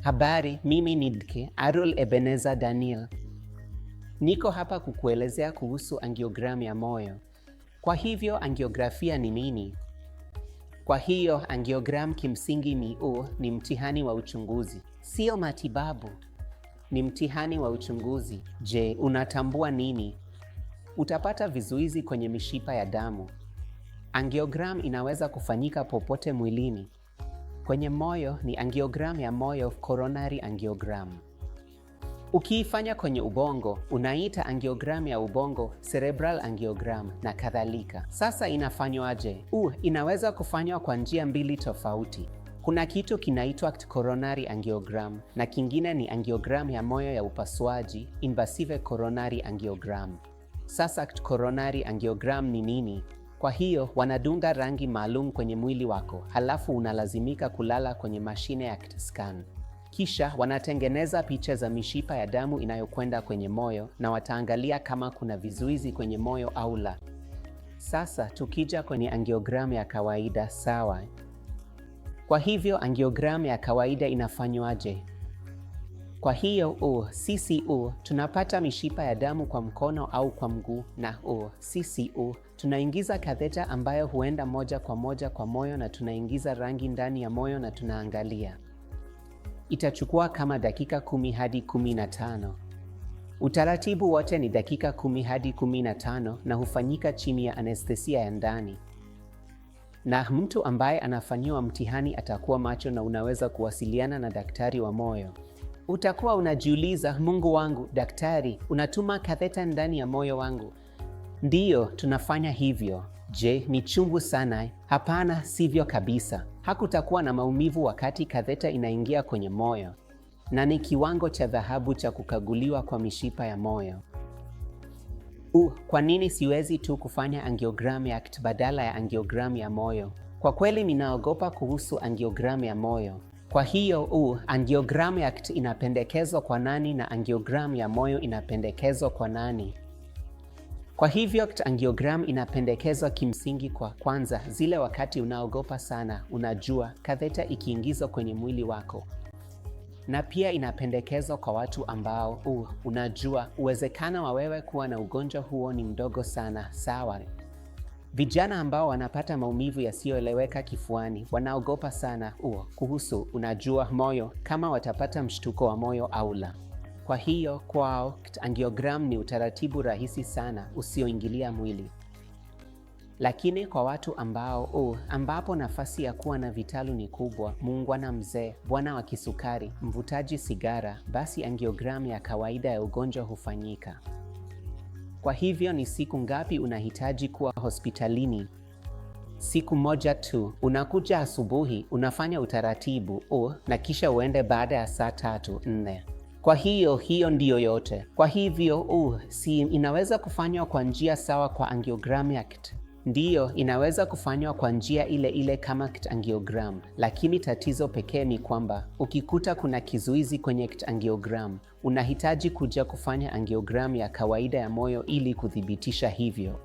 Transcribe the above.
Habari, mimi ni Dke. Arul Ebeneza Daniel. Niko hapa kukuelezea kuhusu angiogramu ya moyo. Kwa hivyo, angiografia ni nini? Kwa hiyo, angiogramu kimsingi ni mtihani wa uchunguzi. Sio matibabu. Ni mtihani wa uchunguzi. Je, unatambua nini? Utapata vizuizi kwenye mishipa ya damu. Angiogramu inaweza kufanyika popote mwilini. Kwenye moyo ni angiogramu ya moyo, coronary angiogram. Ukiifanya kwenye ubongo, unaita angiogramu ya ubongo, cerebral angiogram na kadhalika. Sasa inafanywaje? Inaweza kufanywa kwa njia mbili tofauti. Kuna kitu kinaitwa coronary angiogram na kingine ni angiogramu ya moyo ya upasuaji, invasive coronary angiogram. Sasa coronary angiogram ni nini? Kwa hiyo, wanadunga rangi maalum kwenye mwili wako, halafu unalazimika kulala kwenye mashine ya CT scan. Kisha, wanatengeneza picha za mishipa ya damu inayokwenda kwenye moyo na wataangalia kama kuna vizuizi kwenye moyo au la. Sasa, tukija kwenye angiogramu ya kawaida, sawa. Kwa hivyo, angiogramu ya kawaida inafanywaje? Kwa hiyo, sisi tunapata mishipa ya damu kwa mkono au kwa mguu na sisi tunaingiza katheta ambayo huenda moja kwa moyo na tunaingiza rangi ndani ya moyo na tunaangalia. Itachukua kama dakika 10 hadi 15. Utaratibu wote ni dakika 10 hadi 15 na hufanyika chini ya anestesia ya ndani. Na mtu ambaye anafanyiwa mtihani atakuwa macho na unaweza kuwasiliana na daktari wa moyo. Utakuwa unajiuliza, Mungu wangu, daktari, unatuma katheta ndani ya moyo wangu. Ndiyo, tunafanya hivyo. Je, ni chungu sana? Hapana, sivyo kabisa. Hakutakuwa na maumivu wakati katheta inaingia kwenye moyo. Na ni kiwango cha dhahabu cha kukaguliwa kwa mishipa ya moyo. Kwa nini siwezi tu kufanya angiogramu ya CT badala ya angiogramu ya moyo? Kwa kweli ninaogopa kuhusu angiogramu ya moyo. Kwa hiyo, angiogramu ya CT inapendekezwa kwa nani na angiogramu ya moyo inapendekezwa kwa nani? Kwa hivyo, CT angiogramu inapendekezwa kimsingi kwa kwanza, zile wakati unaogopa sana, unajua, katheta ikiingizwa kwenye mwili wako. Na pia inapendekezwa kwa watu ambao, unajua, uwezekano wa wewe kuwa na ugonjwa huo ni mdogo sana, sawa? Vijana ambao wanapata maumivu yasiyoeleweka kifuani, wanaogopa sana kuhusu, unajua, moyo, kama watapata mshtuko wa moyo au la. Kwa hiyo, kwao, angiogram ni utaratibu rahisi sana usioingilia mwili. Lakini kwa watu ambao, ambapo nafasi ya kuwa na vitalu ni kubwa, muungwana mzee, bwana wa kisukari, mvutaji sigara, basi angiogram ya kawaida ya ugonjwa hufanyika. Kwa hivyo ni siku ngapi unahitaji kuwa hospitalini? Siku moja tu. Unakuja asubuhi, unafanya utaratibu, na kisha uende baada ya saa 3-4. Kwa hiyo ndiyo yote. Kwa hivyo, inaweza kufanywa kwa njia sawa kwa angiogramu ya CT. Ndiyo, inaweza kufanywa kwa njia ile kama CT angiogram, lakini tatizo pekee ni kwamba ukikuta kuna kizuizi kwenye CT angiogram, unahitaji kuja kufanya angiogram ya kawaida ya moyo ili kuthibitisha hivyo.